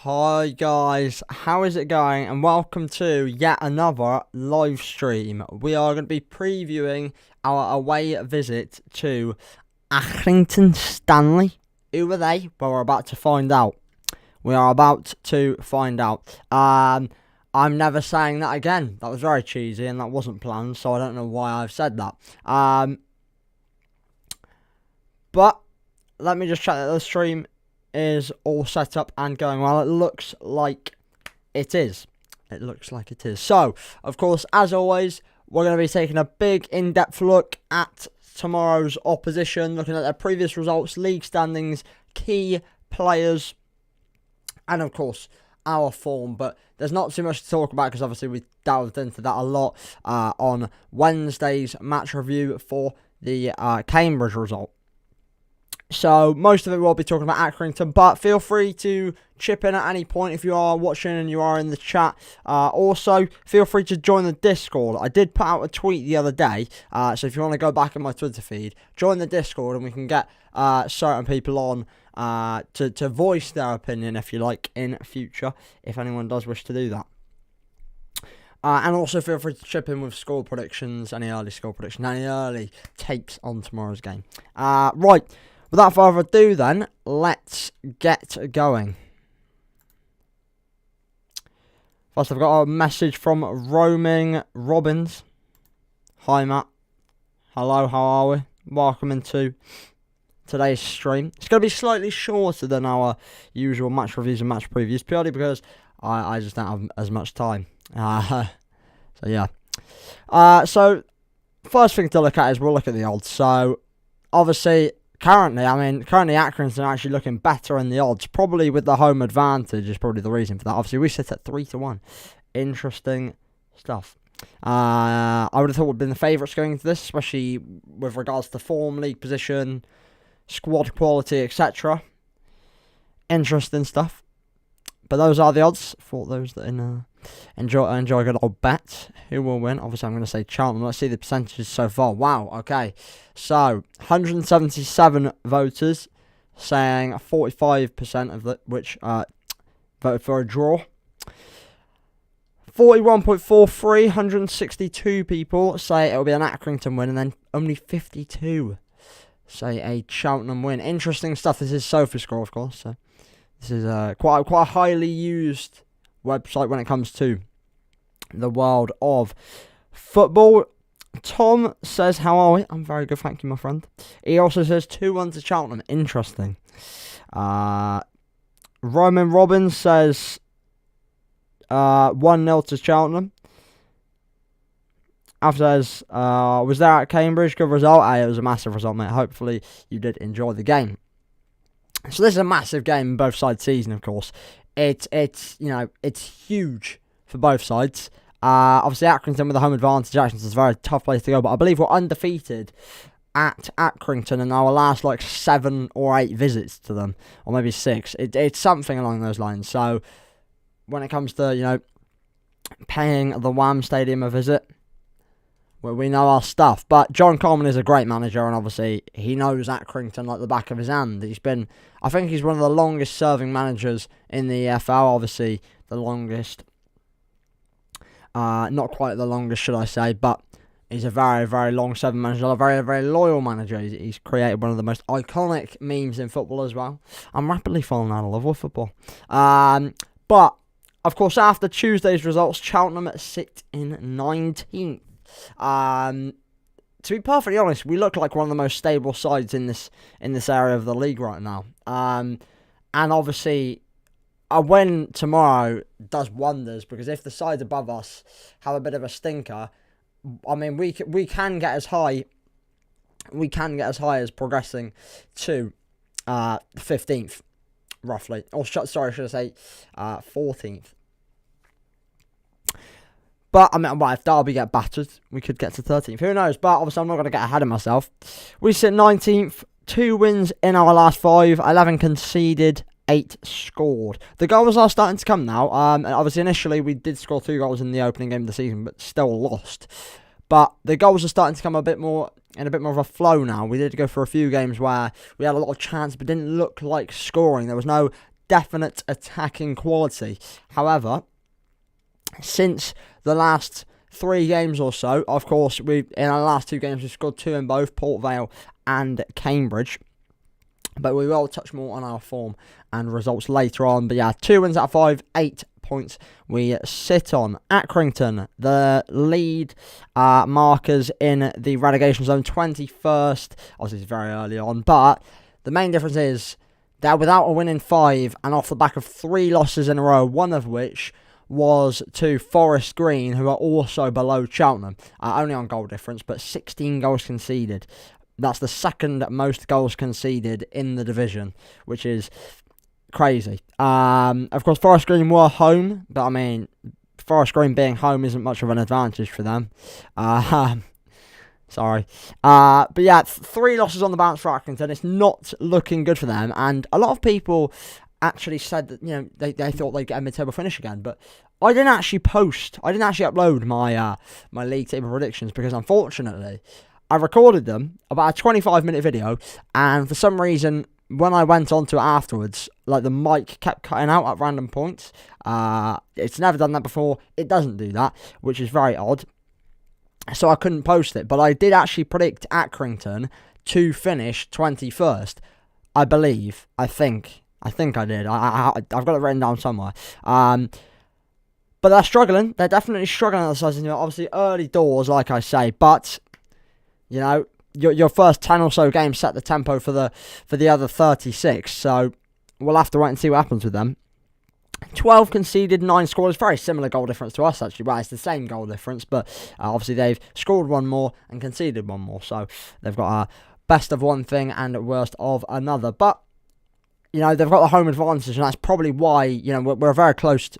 Hi guys, how is it going? And welcome to yet another live stream. We are going to be previewing our away visit to Accrington Stanley. Who are they? Well, we're about to find out. We are about to find out. I'm never saying that again. That was very cheesy and that wasn't planned, so I don't know why I've said that. But let me just check that the stream is all set up and going well. It looks like it is. It looks like it is. So, of course, as always, we're going to be taking a big in-depth look at tomorrow's opposition, looking at their previous results, league standings, key players, and of course, our form. But there's not too much to talk about because obviously we delved into that a lot on Wednesday's match review for the Cambridge result. So, most of it will be talking about Accrington, but feel free to chip in at any point if you are watching and you are in the chat. Also, feel free to join the Discord. I did put out a tweet the other day, so if you want to go back in my Twitter feed, join the Discord and we can get certain people on to voice their opinion, if you like, in future, if anyone does wish to do that. And also feel free to chip in with score predictions, any early score predictions, any early takes on tomorrow's game. Right. Without further ado then, let's get going. First, I've got a message from Roaming Robbins. Hi, Matt. Hello, how are we? Welcome into today's stream. It's going to be slightly shorter than our usual match reviews and match previews, purely because I just don't have as much time. So, yeah. So, first thing to look at is we'll look at the odds. So, obviously, currently Accrington are actually looking better in the odds. Probably with the home advantage is probably the reason for that. Obviously, we sit at 3-1. Interesting stuff. I would have thought we'd been the favourites going into this, especially with regards to form, league position, squad quality, etc. Interesting stuff. But those are the odds for those that enjoy a good old bet. Who will win? Obviously, I'm going to say Cheltenham. Let's see the percentages so far. Wow, okay. So, 177 voters saying 45% of which voted for a draw. 41.43, 162 people say it will be an Accrington win, and then only 52 say a Cheltenham win. Interesting stuff. This is SofaScore, of course. So this is quite a highly used website when it comes to the world of football. Tom says, how are we? I'm very good, thank you, my friend. He also says 2-1 to Cheltenham. Interesting. Roman Robbins says 1-0 to Cheltenham. After says, was there at Cambridge? Good result. It was a massive result, mate. Hopefully you did enjoy the game. So this is a massive game in both sides' season, of course. It's huge for both sides. Obviously, Accrington with the home advantage, Accrington's a very tough place to go, but I believe we're undefeated at Accrington in our last 7 or 8 visits to them, or maybe 6. It's something along those lines. So when it comes to paying the Wham Stadium a visit, well, we know our stuff. But John Coleman is a great manager, and obviously he knows Accrington like the back of his hand. I think he's one of the longest serving managers in the EFL. Obviously, the longest, not quite the longest, should I say, but he's a very, very long serving manager, a very, very loyal manager. He's created one of the most iconic memes in football as well. I'm rapidly falling out of love with football. But of course, after Tuesday's results, Cheltenham sit in 19th. To be perfectly honest, we look like one of the most stable sides in this area of the league right now. And obviously, a win tomorrow does wonders, because if the sides above us have a bit of a stinker, I mean, we can get as high. We can get as high as progressing to 15th, roughly. Or sorry, should I say 14th? But, I mean, if Derby get battered, we could get to 13th. Who knows? But, obviously, I'm not going to get ahead of myself. We sit 19th. 2 wins in our last 5. 11 conceded. 8 scored. The goals are starting to come now. And obviously, initially, we did score 2 goals in the opening game of the season, but still lost. But the goals are starting to come in a bit more of a flow now. We did go for a few games where we had a lot of chance, but didn't look like scoring. There was no definite attacking quality. However, since the last 3 games or so, of course, in our last 2 games, we've scored 2 in both, Port Vale and Cambridge. But we will touch more on our form and results later on. But yeah, 2 wins out of 5, 8 points we sit on. Accrington, the lead markers in the relegation zone, 21st. Obviously, it's very early on. But the main difference is they're without a win in 5 and off the back of 3 losses in a row, one of which was to Forest Green, who are also below Cheltenham. Only on goal difference, but 16 goals conceded. That's the second most goals conceded in the division, which is crazy. Of course, Forest Green were home, but I mean, Forest Green being home isn't much of an advantage for them. Sorry. But yeah, 3 losses on the bounce for Accrington. It's not looking good for them, and a lot of people actually said that, you know, they thought they'd get a mid-table finish again, but I didn't actually upload my my league table predictions because, unfortunately, I recorded them, about a 25-minute video, and for some reason, when I went on to it afterwards, like, the mic kept cutting out at random points. It's never done that before. It doesn't do that, which is very odd. So I couldn't post it, but I did actually predict Accrington to finish 21st. I believe. I think I did. I've got it written down somewhere. But they're struggling. They're definitely struggling at the season. Obviously, early doors, like I say, but you know, your first 10 or so games set the tempo for the other 36. So we'll have to wait and see what happens with them. 12 conceded, 9 scored. It's very similar goal difference to us, actually. Well, it's the same goal difference, but obviously they've scored 1 more and conceded 1 more. So they've got a best of one thing and worst of another. But, you know, they've got the home advantage, and that's probably why, you know, we're a very close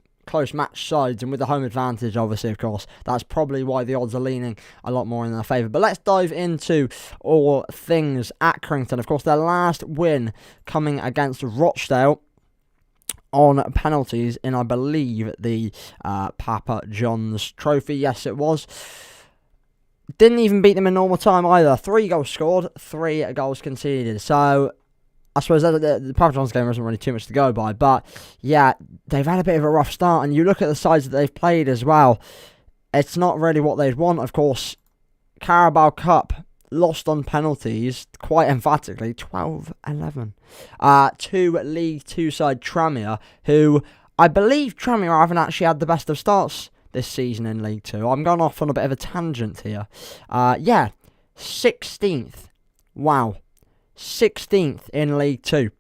match sides, and with the home advantage, obviously, of course, that's probably why the odds are leaning a lot more in their favour. But let's dive into all things Accrington. Of course, their last win coming against Rochdale on penalties in, I believe, the Papa John's Trophy. Yes, it was. Didn't even beat them in normal time either. 3 goals scored, 3 goals conceded. So I suppose the Papa John's game wasn't really too much to go by. But yeah, they've had a bit of a rough start. And you look at the sides that they've played as well. It's not really what they'd want. Of course, Carabao Cup lost on penalties, quite emphatically, 12-11. To League 2 side Tranmere, who I believe Tranmere haven't actually had the best of starts this season in League 2. I'm going off on a bit of a tangent here. Yeah, 16th. Wow. 16th in League 2.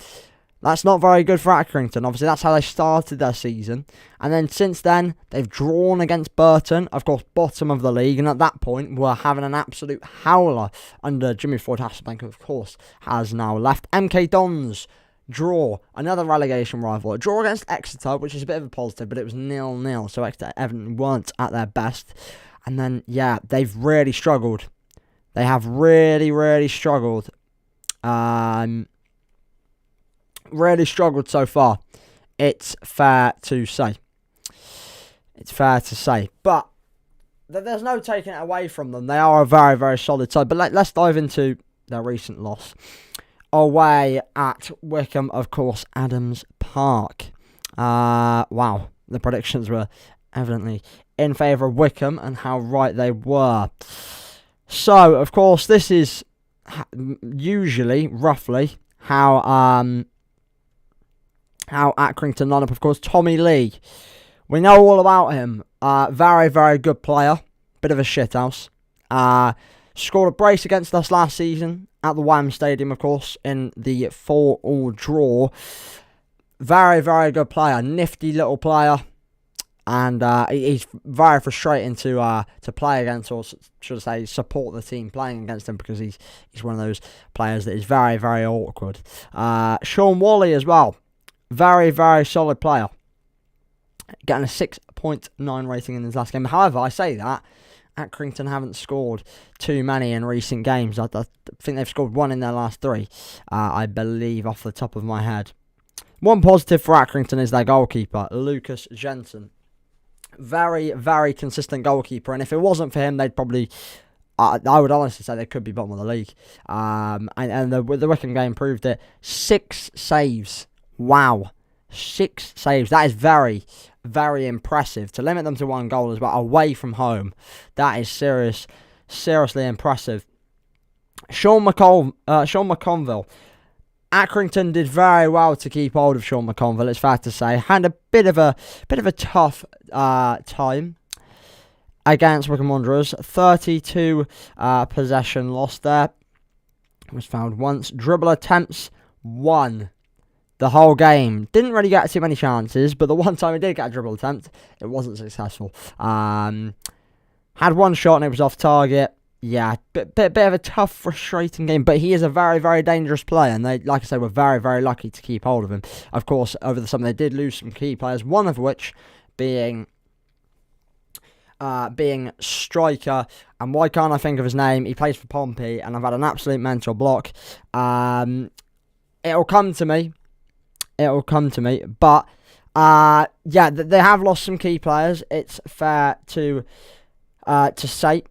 That's not very good for Accrington. Obviously, that's how they started their season. And then since then, they've drawn against Burton, of course, bottom of the league. And at that point, we're having an absolute howler under Jimmy Ford-Hasselbank, who, of course, has now left. MK Dons draw, another relegation rival. A draw against Exeter, which is a bit of a positive, but it was 0-0. So Exeter evidently weren't at their best. And then, yeah, they've really struggled. They have really, really struggled. Really struggled so far. It's fair to say. But there's no taking it away from them. They are a very, very solid side. But let's dive into their recent loss. Away at Wycombe, of course, Adams Park. Wow. The predictions were evidently in favour of Wycombe, and how right they were. So, of course, this is usually, roughly, how Accrington line up. Of course, Tommy Lee, we know all about him. Very, very good player. Bit of a shithouse. Scored a brace against us last season at the Wham Stadium, of course, in the 4-4 draw. Very, very good player. Nifty little player. And he's very frustrating to play against, or should I say, support the team playing against him, because he's one of those players that is very, very awkward. Sean Wally as well. Very, very solid player. Getting a 6.9 rating in his last game. However, I say that, Accrington haven't scored too many in recent games. I think they've scored 1 in their last 3, I believe, off the top of my head. One positive for Accrington is their goalkeeper, Lucas Jensen. Very, very consistent goalkeeper. And if it wasn't for him, they'd probably... I would honestly say they could be bottom of the league. And the Wycombe game proved it. 6 saves. Wow. 6 saves. That is very, very impressive. To limit them to 1 goal as well, away from home, that is seriously impressive. Sean McConville. Accrington did very well to keep hold of Sean McConville, it's fair to say. Had a bit of a tough time against Wycombe Wanderers. 32 possession lost there. Was fouled once. Dribble attempts, 1. The whole game. Didn't really get too many chances, but the one time he did get a dribble attempt, it wasn't successful. Had 1 shot and it was off target. Yeah, bit of a tough, frustrating game, but he is a very, very dangerous player, and they, like I said, were very, very lucky to keep hold of him. Of course, over the summer they did lose some key players, one of which being striker, and why can't I think of his name? He plays for Pompey, and I've had an absolute mental block. It'll come to me, but yeah, they have lost some key players. It's fair to say.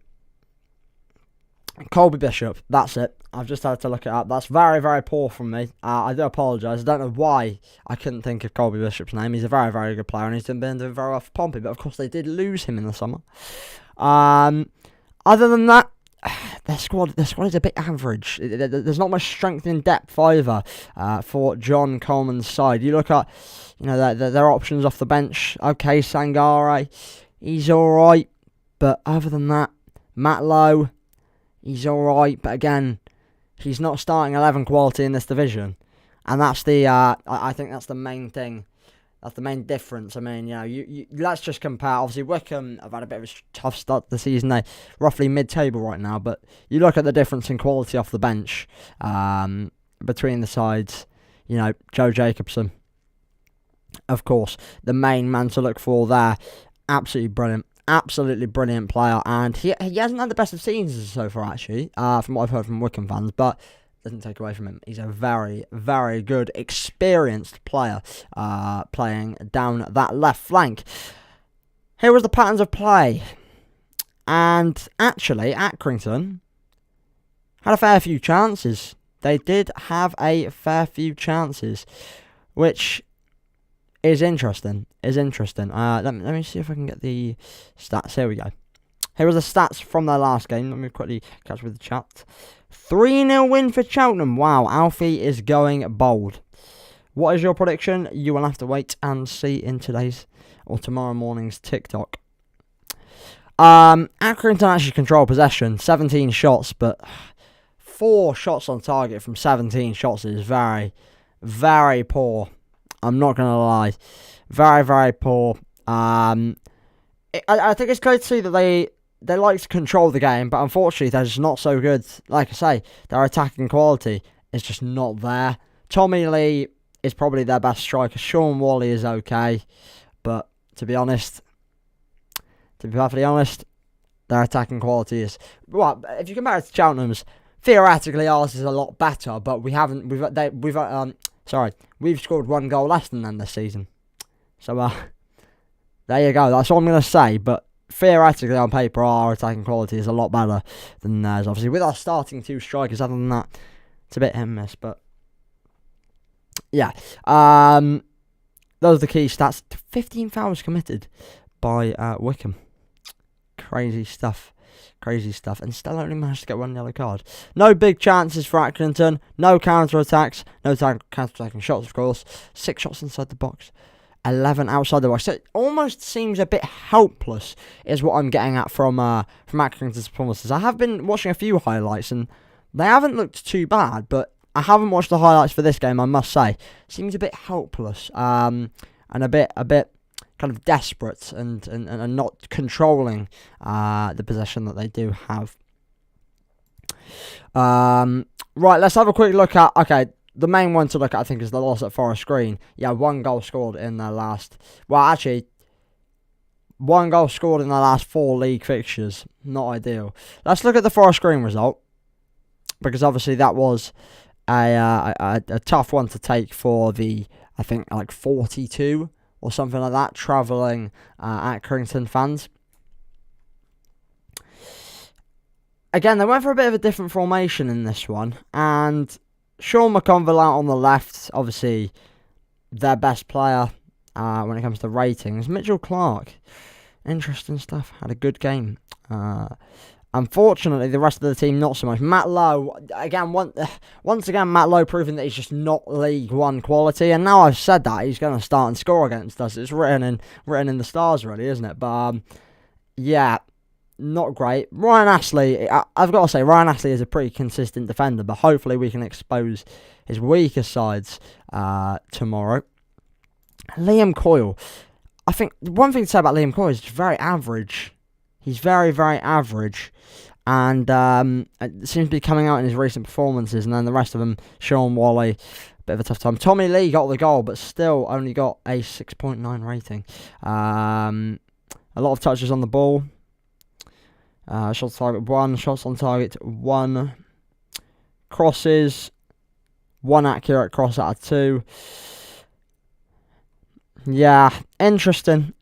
Colby Bishop, that's it. I've just had to look it up. That's very, very poor from me. I do apologise. I don't know why I couldn't think of Colby Bishop's name. He's a very, very good player, and he's been doing very well for Pompey. But of course, they did lose him in the summer. Other than that, their squad is a bit average. There's not much strength in depth either for John Coleman's side. You look at, their options off the bench. Okay, Sangare, he's all right, but other than that, Matt Lowe, he's alright, but again, he's not starting 11 quality in this division. And that's the, I think that's the main thing. That's the main difference. I mean, you let's just compare. Obviously, Wycombe have had a bit of a tough start to the season. They're roughly mid-table right now, but you look at the difference in quality off the bench between the sides. Joe Jacobson, of course, the main man to look for there. Absolutely brilliant. Absolutely brilliant player, and he hasn't had the best of seasons so far, actually, from what I've heard from Wycombe fans, but doesn't take away from him. He's a very, very good, experienced player playing down that left flank. Here was the patterns of play, and actually, Accrington had a fair few chances. They did have a fair few chances, which is interesting. Let me see if I can get the stats. Here we go. Here are the stats from their last game. Let me quickly catch with the chat. 3-0 win for Cheltenham. Wow, Alfie is going bold. What is your prediction? You will have to wait and see in today's or tomorrow morning's TikTok. Accrington actually control possession. 17 shots, but 4 shots on target from 17 shots is very, very poor. I'm not going to lie. Very, very poor. I think it's great to see that they like to control the game, but unfortunately they're just not so good. Like I say, their attacking quality is just not there. Tommy Lee is probably their best striker. Sean Wally is okay, but to be perfectly honest, their attacking quality is, well, if you compare it to Cheltenham's, theoretically ours is a lot better, but we've scored 1 goal less than them this season. So, there you go. That's all I'm going to say. But theoretically, on paper, our attacking quality is a lot better than theirs. Obviously, with our starting 2 strikers, other than that, it's a bit hit and miss. But, yeah. Those are the key stats. 15 fouls committed by Wycombe. Crazy stuff. And still only managed to get 1 yellow card. No big chances for Accrington. No counter-attacks. No counter-attacking shots, of course. 6 shots inside the box. 11 outside the box. So it almost seems a bit helpless, is what I'm getting at from Accrington's performances. I have been watching a few highlights, and they haven't looked too bad, but I haven't watched the highlights for this game, I must say. Seems a bit helpless, and a bit kind of desperate and not controlling the possession that they do have. Right, let's have a quick look at, the main one to look at, I think, is the loss at Forest Green. Yeah, 1 goal scored in their last, 1 goal scored in their last 4 league fixtures. Not ideal. Let's look at the Forest Green result, because obviously that was a tough one to take for the, I think, 42 or something like that, travelling Accrington fans. Again, they went for a bit of a different formation in this one, and Sean McConville out on the left, obviously their best player when it comes to ratings. Mitchell Clark, interesting stuff. Had a good game. Unfortunately, the rest of the team not so much. Matt Lowe, again, once again, Matt Lowe proving that he's just not League One quality. And now I've said that, he's going to start and score against us. It's written in the stars, really, isn't it? But yeah, not great. Ryan Astley, I've got to say, Ryan Astley is a pretty consistent defender, but hopefully we can expose his weaker sides tomorrow. Liam Coyle, I think one thing to say about Liam Coyle is he's very average. He's very, very average, and it seems to be coming out in his recent performances, and then the rest of them, Sean Wally, bit of a tough time. Tommy Lee got the goal, but still only got a 6.9 rating. A lot of touches on the ball. Shots on target 1, shots on target 1. Crosses, 1 accurate cross out of 2. Yeah, interesting.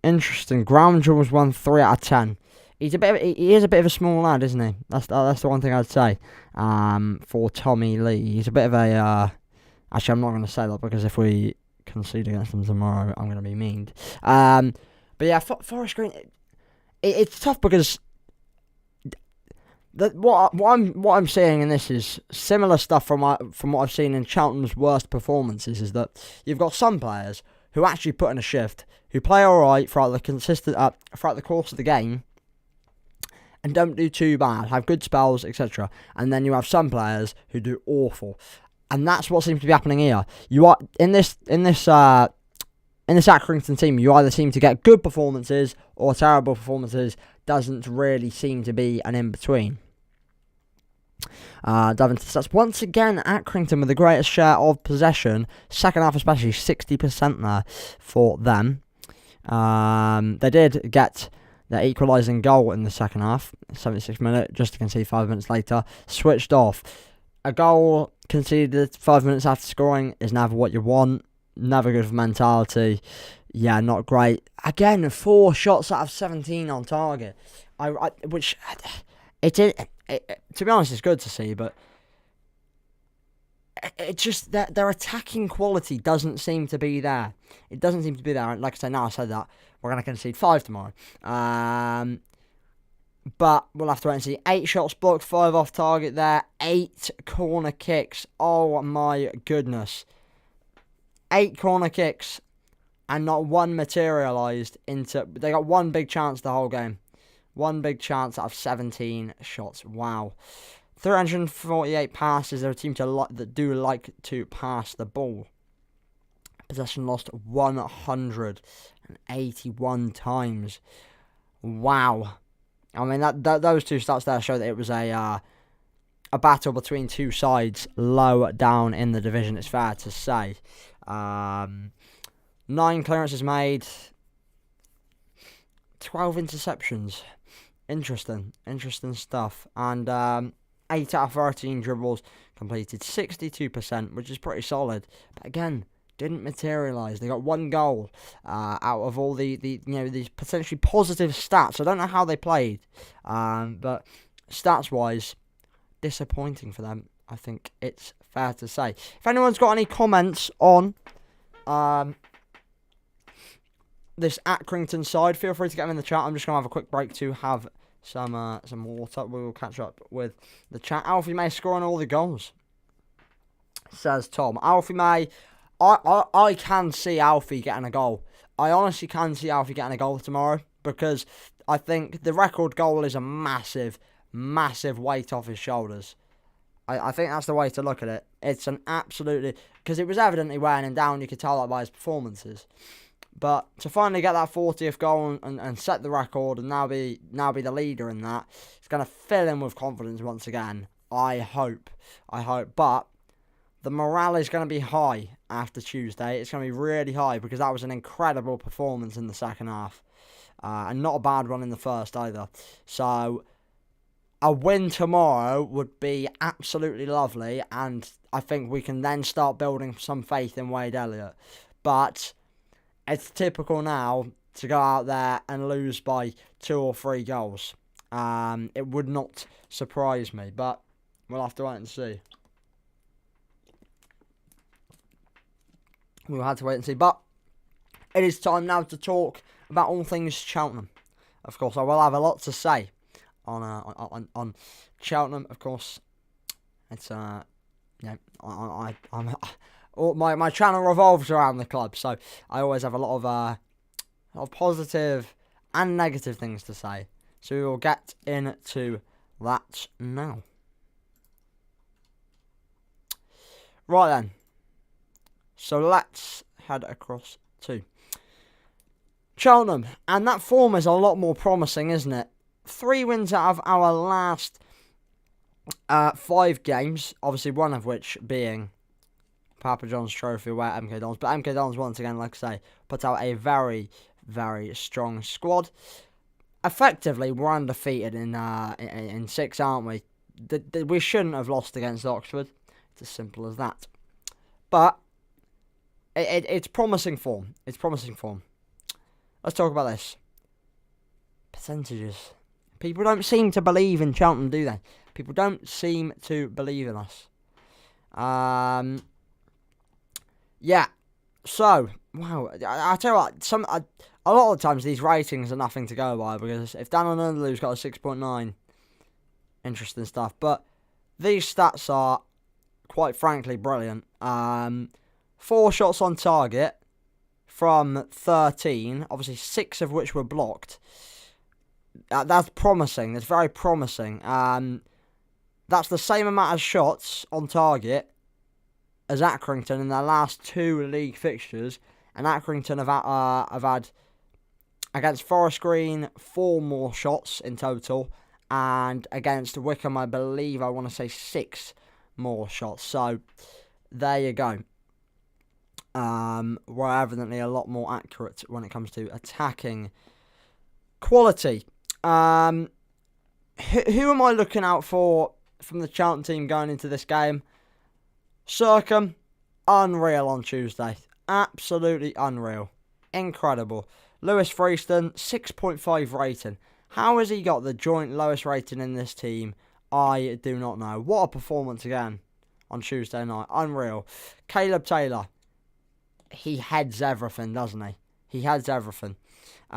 Ground duels 1, 3 out of 10. He is a bit of a small lad, isn't he? That's the one thing I'd say. For Tommy Lee, he's a bit of a. Actually, I'm not going to say that because if we concede against them tomorrow, I'm going to be memed. But yeah, Forest Green, it's tough because what I'm seeing in this is similar stuff from what I've seen in Cheltenham's worst performances. Is that you've got some players who actually put in a shift, who play all right throughout the course of the game, and don't do too bad, have good spells, etc. And then you have some players who do awful, and that's what seems to be happening here. You are in this Accrington team, you either seem to get good performances or terrible performances. Doesn't really seem to be an in between. Dive into stats once again. Accrington with the greatest share of possession, second half especially, 60% there for them. They did get their equalising goal in the second half, 76th minute, just to concede 5 minutes later. Switched off. A goal conceded 5 minutes after scoring is never what you want. Never good for mentality. Yeah, not great. Again, 4 shots out of 17 on target. To be honest, it's good to see, but it just their attacking quality doesn't seem to be there. It doesn't seem to be there. And like I said, now I said that, we're going to concede 5 tomorrow. But we'll have to wait and see. 8 shots blocked, 5 off target there. 8 corner kicks. Oh my goodness. 8 corner kicks and not one materialised into. They got 1 big chance the whole game. 1 big chance out of 17 shots. Wow. 348 passes. They're a team that do like to pass the ball. Possession lost 181 times. Wow. I mean, those 2 stats there show that it was a battle between 2 sides low down in the division, it's fair to say. 9 clearances made. 12 interceptions. Interesting stuff. And 8 out of 13 dribbles completed, 62%, which is pretty solid. But again, didn't materialise. They got 1 goal out of all these potentially positive stats. I don't know how they played, but stats-wise, disappointing for them. I think it's fair to say. If anyone's got any comments on this Accrington side, feel free to get them in the chat. I'm just going to have a quick break to have some water. We will catch up with the chat. Alfie May scoring all the goals, says Tom. Alfie May, I can see Alfie getting a goal. I honestly can see Alfie getting a goal tomorrow, because I think the record goal is a massive weight off his shoulders. I think that's the way to look at it. It's an absolutely, because it was evidently wearing him down. You could tell that by his performances. But to finally get that 40th goal and set the record and now be the leader in that, it's going to fill him with confidence once again. I hope. But the morale is going to be high after Tuesday. It's going to be really high because that was an incredible performance in the second half. And not a bad one in the first either. So a win tomorrow would be absolutely lovely, and I think we can then start building some faith in Wade Elliott. But it's typical now to go out there and lose by 2 or 3 goals. It would not surprise me, but we'll have to wait and see. we'll have to wait and see. But it is time now to talk about all things Cheltenham. Of course, I will have a lot to say on Cheltenham. Of course, it's my channel revolves around the club, so I always have a lot of positive and negative things to say. So we will get into that now. Right then. So let's head across to Cheltenham. And that form is a lot more promising, isn't it? 3 wins out of our last 5 games. Obviously, one of which being Papa John's Trophy away at MK Dons. But MK Dons, once again, like I say, put out a very, very strong squad. Effectively, we're undefeated in 6, aren't we? We shouldn't have lost against Oxford. It's as simple as that. But it's promising form. It's promising form. Let's talk about this. Percentages. People don't seem to believe in Cheltenham, do they? People don't seem to believe in us. Yeah. So, wow. I tell you what, a lot of the times these ratings are nothing to go by, because if Dan Underlew's got a 6.9, interesting stuff. But these stats are, quite frankly, brilliant. 4 shots on target from 13, obviously 6 of which were blocked. That's promising. That's very promising. That's the same amount of shots on target as Accrington in their last 2 league fixtures. And Accrington have had, against Forest Green, 4 more shots in total. And against Wickham, I believe, I want to say 6 more shots. So, there you go. We're evidently a lot more accurate when it comes to attacking quality. Who am I looking out for from the Cheltenham team going into this game? Circum, unreal on Tuesday. Absolutely unreal. Incredible. Lewis Freeston, 6.5 rating. How has he got the joint lowest rating in this team? I do not know. What a performance again on Tuesday night. Unreal. Caleb Taylor. He heads everything, doesn't he? He heads everything. Who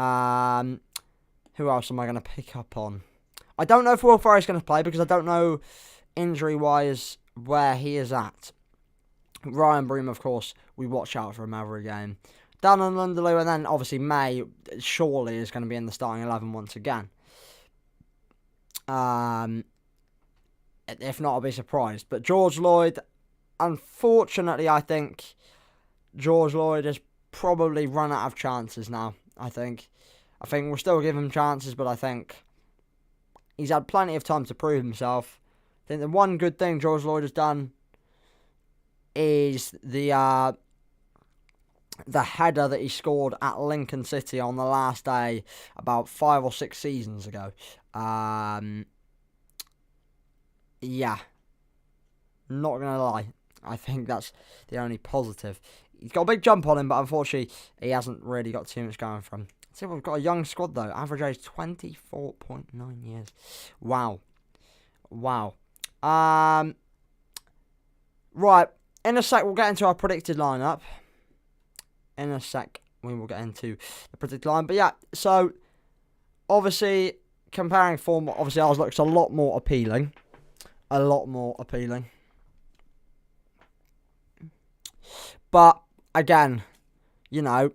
else am I going to pick up on? I don't know if Will Ferrell's going to play, because I don't know, injury-wise, where he is at. Ryan Broom, of course, we watch out for him every game. Dan and Lunderloo, and then, obviously, May, surely, is going to be in the starting 11 once again. If not, I'll be surprised. But George Lloyd, unfortunately, I think George Lloyd has probably run out of chances now, I think. We'll still give him chances, but I think he's had plenty of time to prove himself. I think the one good thing George Lloyd has done is the header that he scored at Lincoln City on the last day about 5 or 6 seasons ago. Yeah. Not going to lie. I think that's the only positive. He's got a big jump on him, but unfortunately, he hasn't really got too much going for him. See, we've got a young squad, though. Average age 24.9 years. Wow. Right. In a sec, we'll get into our predicted lineup. In a sec, we will get into the predicted line. But yeah, so, obviously, comparing form, obviously, ours looks a lot more appealing. But, again, you know,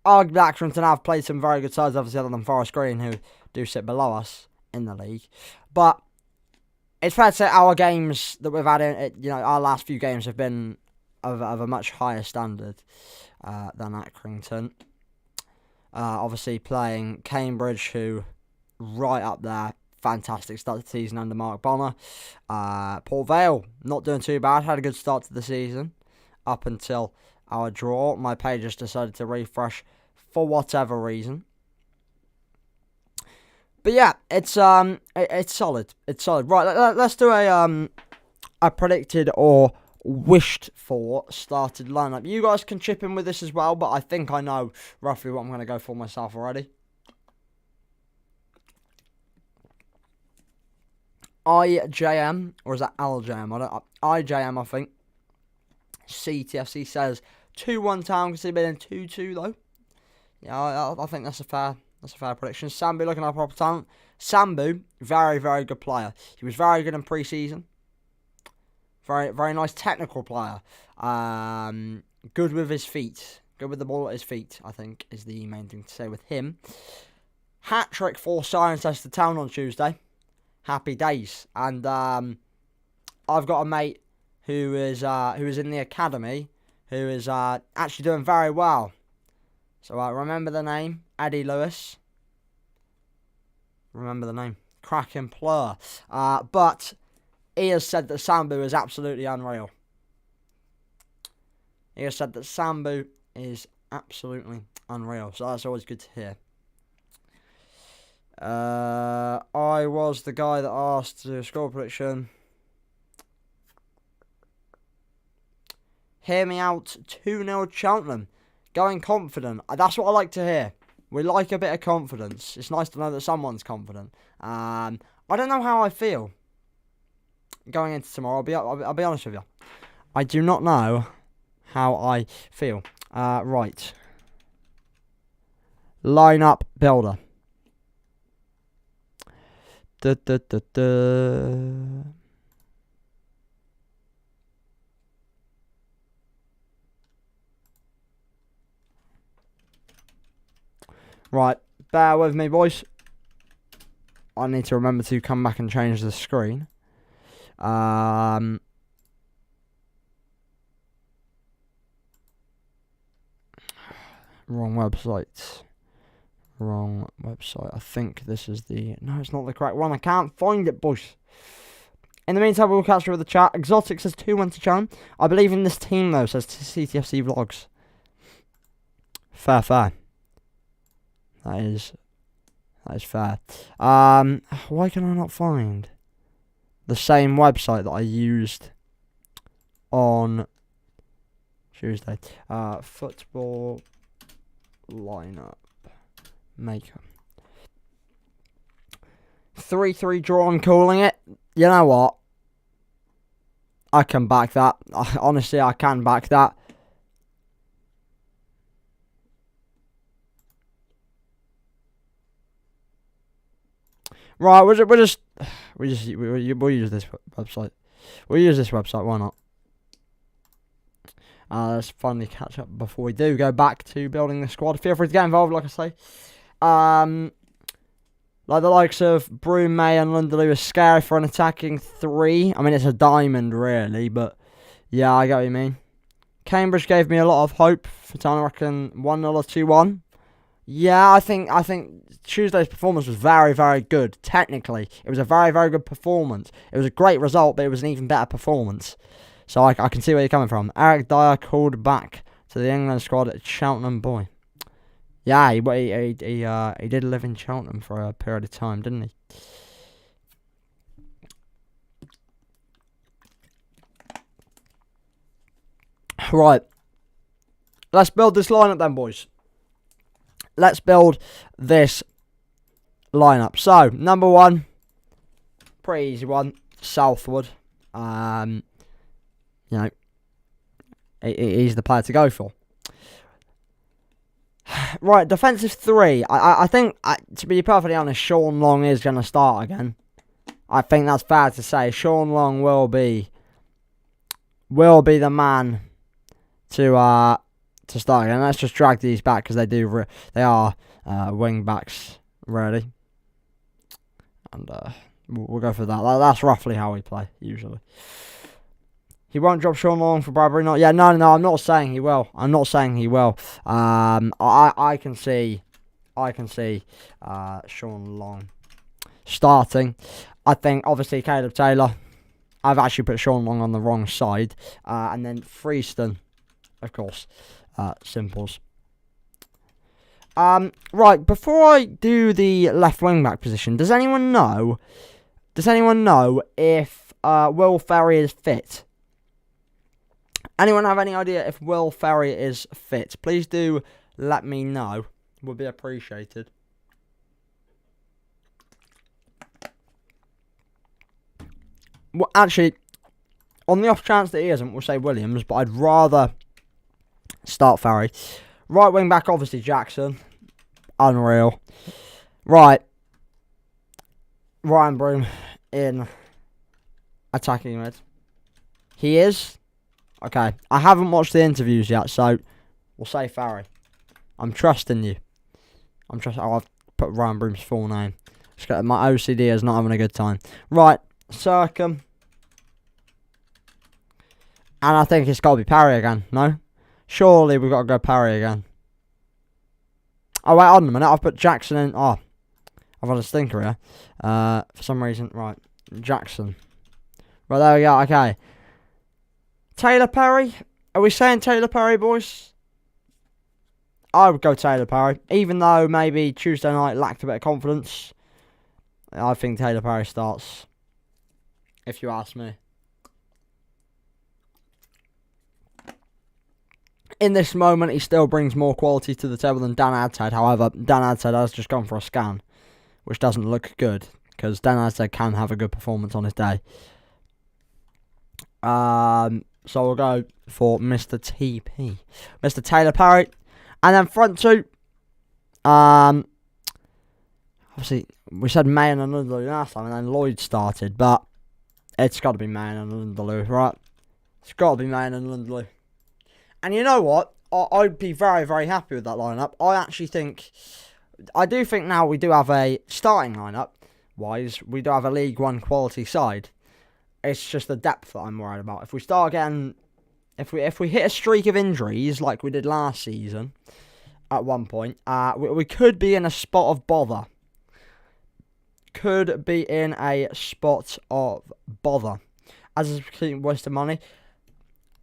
arguably Accrington have played some very good sides, obviously, other than Forest Green, who do sit below us in the league. But it's fair to say our games that we've had, our last few games have been of a much higher standard than Accrington. Obviously, playing Cambridge, who right up there. Fantastic start to the season under Mark Bonner. Port Vale, not doing too bad. Had a good start to the season up until our draw. My page just decided to refresh for whatever reason. But yeah, it's solid. It's solid. Right, let's do a predicted or wished for started lineup. You guys can chip in with this as well, but I think I know roughly what I'm going to go for myself already. IJM, or is that LJM? IJM, I think. CTFC says 2-1 Town, considering 2-2 though. Yeah, I think that's a fair prediction. Sambu looking like proper talent. Sambu, very, very good player. He was very good in pre-season. Very, very nice technical player. Good with his feet. Good with the ball at his feet, I think, is the main thing to say with him. Hat-trick for Cirencester Town on Tuesday. Happy days. And I've got a mate who is in the academy, who is actually doing very well. So remember the name, Eddie Lewis. Remember the name, cracking player. But he has said that Sambu is absolutely unreal. He has said that Sambu is absolutely unreal. So that's always good to hear. I was the guy that asked to do a score prediction. Hear me out, 2-0 Cheltenham. Going confident. That's what I like to hear. We like a bit of confidence. It's nice to know that someone's confident. I don't know how I feel going into tomorrow. I'll be honest with you. I do not know how I feel. Right. Lineup builder. Right, bear with me, boys. I need to remember to come back and change the screen. Wrong website. Wrong website. I think this is the... No, it's not the correct one. I can't find it, boys. In the meantime, we'll catch you with the chat. Exotic says 2-1 to Cheltenham. I believe in this team, though, says CTFC Vlogs. Fair. That is fair. Why can I not find the same website that I used on Tuesday? Football lineup maker. 3-3 draw, I'm calling it. You know what? I can back that. Honestly, I can back that. Right, we'll use this website. We'll use this website. Why not? Let's finally catch up before we do go back to building the squad. Feel free to get involved, like I say. Like the likes of Broome, May and Lundaloo is scary for an attacking 3. I mean, it's a diamond, really, but yeah, I get what you mean. Cambridge gave me a lot of hope for time. I reckon 1-0 or 2-1. Yeah, I think Tuesday's performance was very, very good. Technically, it was a very, very good performance. It was a great result, but it was an even better performance. So I can see where you're coming from. Eric Dyer called back to the England squad at Cheltenham, boy. Yeah, he did live in Cheltenham for a period of time, didn't he? Right. Let's build this lineup then, boys. Let's build this lineup. So, number 1, pretty easy one, Southwood. You know, he's the player to go for. Right, defensive 3. I think, to be perfectly honest, Sean Long is going to start again. I think that's fair to say. Sean Long will be the man to start again. Let's just drag these back because they are wing backs ready, and we'll go for that. That's roughly how we play usually. He won't drop Sean Long for Bradbury. No, I'm not saying he will. I can see Sean Long starting. I think obviously Caleb Taylor. I've actually put Sean Long on the wrong side, and then Freeston, of course. Simples. Right, before I do the left wing back position, does anyone know if Will Ferry is fit? Anyone have any idea if Will Ferry is fit? Please do let me know. Would be appreciated. Well, actually, on the off chance that he isn't, we'll say Williams, but I'd rather Start Farry. Right wing back, obviously Jackson. Unreal. Right. Ryan Broom in attacking mid. He is. Okay. I haven't watched the interviews yet, so we'll say Farry. I'm trusting you. Oh, I've put Ryan Broom's full name. My OCD is not having a good time. Right. Circum. And I think it's got to be Parry again. No? Surely we've got to go Parry again. Oh, wait, on a minute. I've put Jackson in. Oh, I've had a stinker here. For some reason. Right. Jackson. Right, there we go. Okay. Taylor Parry. Are we saying Taylor Parry, boys? I would go Taylor Parry. Even though maybe Tuesday night lacked a bit of confidence, I think Taylor Parry starts. If you ask me. In this moment, he still brings more quality to the table than Dan Adshead. However, Dan Adshead has just gone for a scan, which doesn't look good, because Dan Adshead can have a good performance on his day. So we'll go for Mr. TP. Mr. Taylor Parry. And then front two. Obviously, we said Mayen and Lundaloo last time, and then Lloyd started, but it's got to be Mayen and Lundaloo, right? It's got to be Mayen and Lundaloo. And you know what? I'd be very, very happy with that lineup. I do think now we do have a starting lineup wise. We do have a League One quality side. It's just the depth that I'm worried about. If we start getting, if we hit a streak of injuries like we did last season, at one point, we could be in a spot of bother. Could be in a spot of bother. As a complete waste of money.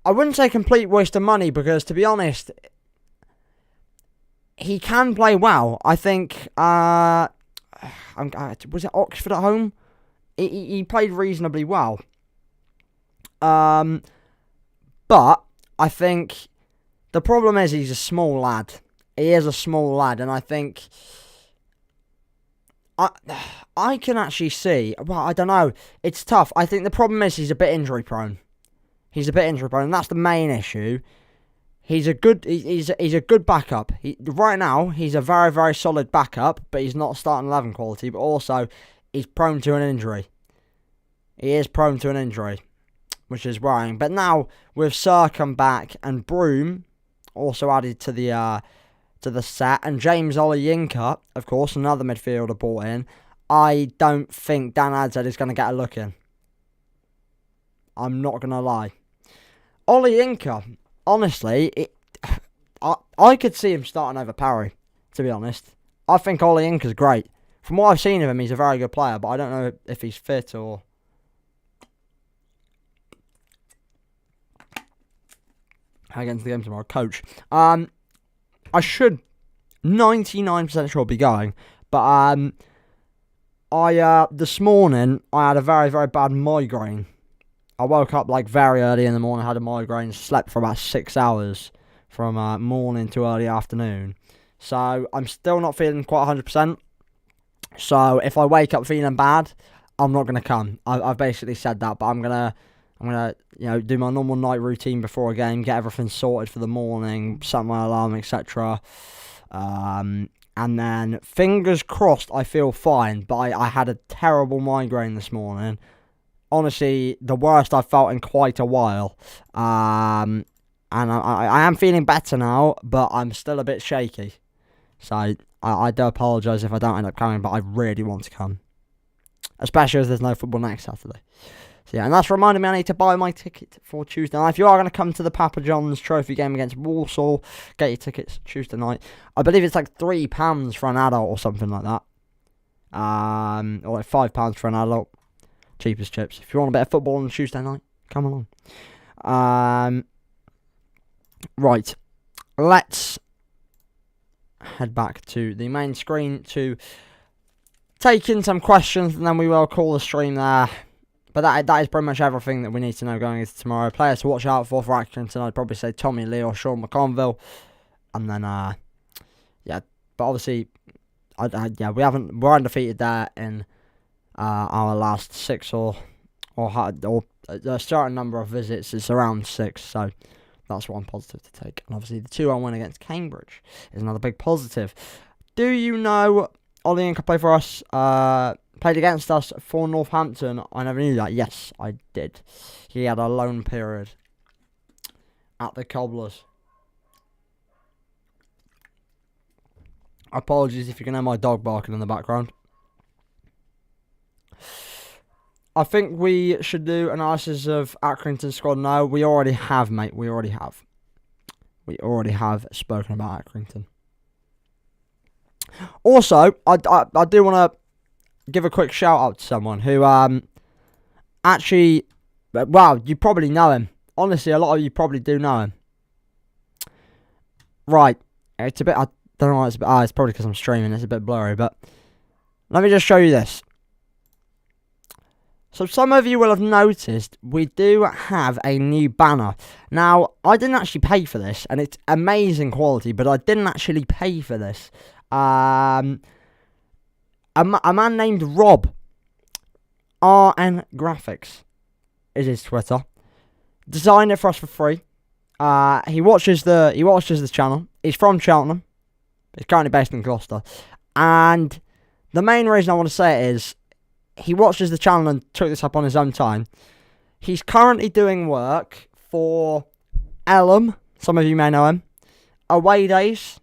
I wouldn't say complete waste of money because, to be honest, he can play well. I think, was it Oxford at home? He played reasonably well. But I think the problem is he's a small lad. He is a small lad, and I think I can actually see. Well, I don't know. It's tough. I think the problem is he's a bit injury prone. He's a bit injury prone, and that's the main issue. He's a good backup. Right now, he's a very, very solid backup, but he's not starting 11 quality. But also, he's prone to an injury. He is prone to an injury, which is worrying. But now with Circum back and Broom also added to the set, and James Olayinka, of course, another midfielder brought in, I don't think Dan Adshead is going to get a look in. I'm not going to lie. Olayinka, honestly, I could see him starting over Parry, to be honest. I think Olayinka's great. From what I've seen of him, he's a very good player, but I don't know if he's fit or... How I get into the game tomorrow? Coach. I should 99% sure be going, but this morning, I had a very, very bad migraine. I woke up like very early in the morning, had a migraine, slept for about 6 hours from morning to early afternoon. So I'm still not feeling quite 100%. So if I wake up feeling bad, I'm not gonna come. I've basically said that, but I'm gonna do my normal night routine before a game, get everything sorted for the morning, set my alarm, etc. And then fingers crossed, I feel fine. But I had a terrible migraine this morning. Honestly, the worst I've felt in quite a while. And I am feeling better now, but I'm still a bit shaky. So I do apologise if I don't end up coming, but I really want to come. Especially as there's no football next Saturday. So yeah, and that's reminding me I need to buy my ticket for Tuesday night. If you are going to come to the Papa John's Trophy game against Walsall, get your tickets Tuesday night. I believe it's like £3 for an adult or something like that. Or like £5 for an adult. Cheap as chips. If you want a bit of football on Tuesday night, come along. Right. Let's head back to the main screen to take in some questions, and then we will call the stream there. But that is pretty much everything that we need to know going into tomorrow. Players to watch out for Accrington, I'd probably say Tommy Lee or Sean McConville. And then, yeah. But obviously, we're undefeated there in our last 6 or a certain number of visits. It's around 6, so That's one positive to take. And obviously the 2-1 win against Cambridge is another big positive. Do you know Ollie Inca played for us, played against us for Northampton? I never knew that. Yes, I did. He had a loan period at the Cobblers. Apologies if you can hear my dog barking in the background. I think we should do analysis of Accrington squad now. We already have, mate. We already have. We already have spoken about Accrington. Also, I do want to give a quick shout out to someone who actually, well, you probably know him. Honestly, a lot of you probably do know him. Right, it's a bit. I don't know why it's a bit. It's probably because I'm streaming. It's a bit blurry, but let me just show you this. So some of you will have noticed we do have a new banner. Now, I didn't actually pay for this, and it's amazing quality, but I didn't actually pay for this. A man named Rob, RN Graphics, is his Twitter. Designed it for us for free. He watches the channel. He's from Cheltenham. He's currently based in Gloucester. And the main reason I want to say it is, he watches the channel and took this up on his own time. He's currently doing work for Ellum. Some of you may know him. Away Days.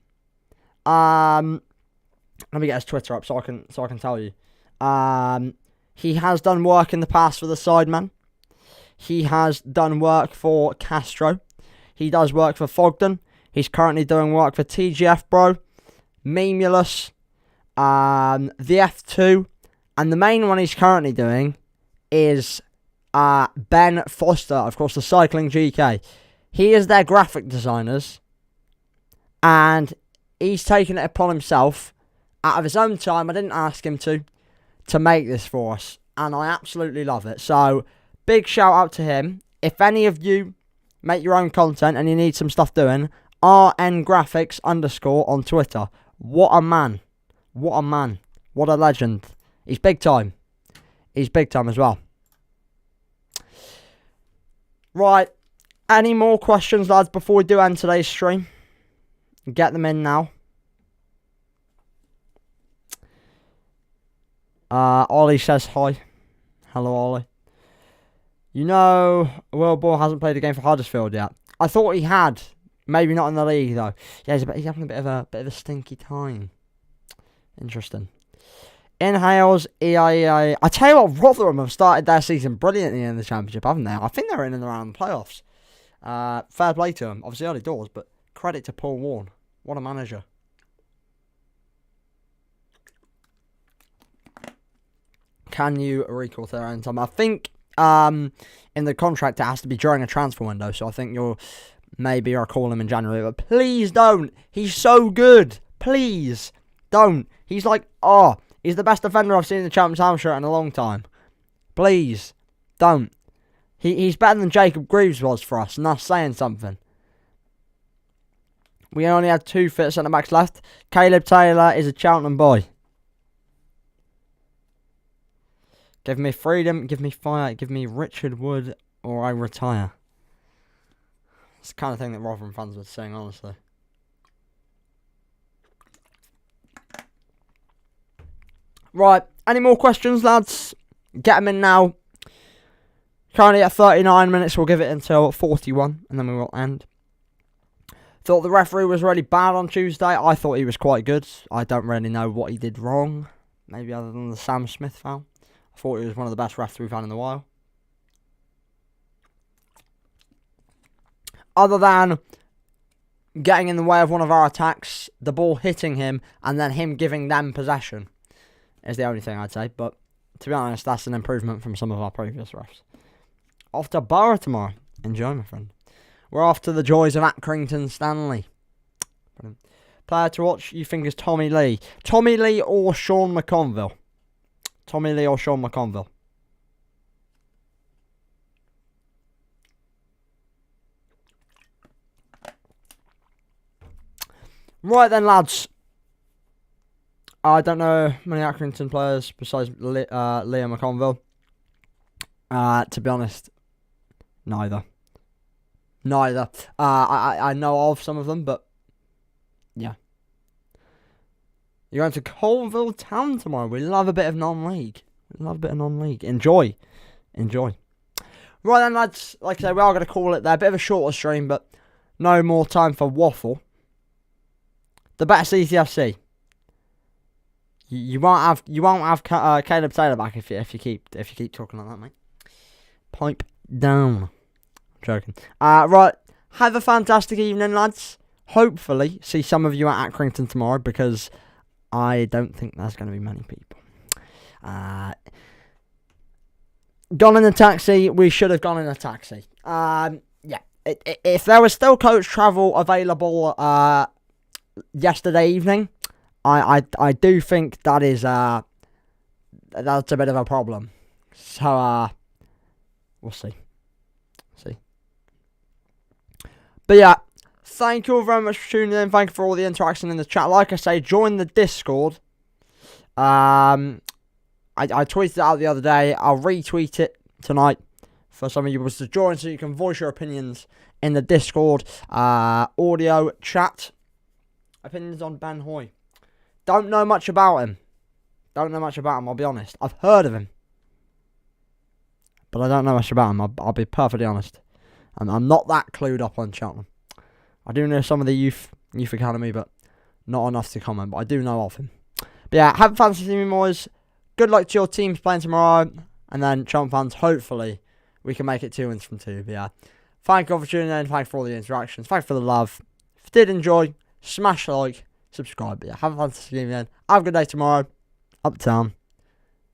Let me get his Twitter up so I can tell you. He has done work in the past for the Sidemen. He has done work for Castro. He does work for Fogden. He's currently doing work for TGF Bro, Memulus, the F2. And the main one he's currently doing is Ben Foster, of course, the Cycling GK. He is their graphic designers, and he's taken it upon himself, out of his own time, I didn't ask him to make this for us. And I absolutely love it. So, big shout out to him. If any of you make your own content and you need some stuff doing, RNGraphics_ on Twitter. What a man. What a man. What a legend. He's big time. He's big time as well. Right. Any more questions, lads, before we do end today's stream? Get them in now. Ollie says hi. Hello, Ollie. You know, Will Ball hasn't played a game for Huddersfield yet. I thought he had. Maybe not in the league, though. Yeah, he's having a bit of a stinky time. Interesting. Inhales, EIEA. I tell you what, Rotherham have started their season brilliantly in the Championship, haven't they? I think they're in and around the playoffs. Fair play to them. Obviously early doors, but credit to Paul Warne. What a manager. Can you recall their own time? I think in the contract it has to be during a transfer window, so I think you'll maybe recall him in January. But please don't. He's so good. Please don't. He's like, he's the best defender I've seen in the Championship shirt in a long time. Please don't. He's better than Jacob Greaves was for us, and that's saying something. We only have 2 fit centre-backs left. Caleb Taylor is a Cheltenham boy. Give me freedom, give me fire, give me Richard Wood, or I retire. It's the kind of thing that Rotherham fans would sing, honestly. Right, any more questions, lads? Get them in now. Currently at 39 minutes, we'll give it until 41, and then we will end. Thought the referee was really bad on Tuesday. I thought he was quite good. I don't really know what he did wrong. Maybe other than the Sam Smith foul. I thought he was one of the best refs we've had in a while. Other than getting in the way of one of our attacks, the ball hitting him, and then him giving them possession is the only thing I'd say. But to be honest, that's an improvement from some of our previous refs. Off to Borough tomorrow. Enjoy, my friend. We're off to the joys of Accrington Stanley. Player to watch, you think, is Tommy Lee. Tommy Lee or Sean McConville? Tommy Lee or Sean McConville? Right then, lads. I don't know many Accrington players besides Liam McConville. To be honest, neither. Neither. I know of some of them, but yeah. You're going to Colville Town tomorrow. We love a bit of non-league. Enjoy. Right then, lads. Like I say, we are going to call it there. A bit of a shorter stream, but no more time for waffle. The better CTFC. You won't have Caleb Taylor back if you keep talking like that, mate. Pipe down. Joking. Right. Have a fantastic evening, lads. Hopefully, see some of you at Accrington tomorrow, because I don't think there's going to be many people. Gone in a taxi. We should have gone in a taxi. Yeah. If there was still coach travel available yesterday evening, I do think that is that's a bit of a problem. So we'll see. But yeah, thank you all very much for tuning in. Thank you for all the interaction in the chat. Like I say, join the Discord. I tweeted it out the other day. I'll retweet it tonight for some of you to join, so you can voice your opinions in the Discord audio chat. Opinions on Ben Hoy. Don't know much about him. I'll be honest. I've heard of him, but I don't know much about him. I'll be perfectly honest. I'm not that clued up on Cheltenham. I do know some of the youth academy, but not enough to comment. But I do know of him. But yeah, have a fantasy team, boys. Good luck to your teams playing tomorrow. And then, Cheltenham fans, hopefully we can make it 2 wins from 2. But yeah, thank you all for tuning in. Thank you for all the interactions. Thank you for the love. If you did enjoy, smash the like, subscribe. But yeah, have a fantastic evening. Have a good day tomorrow. Uptown.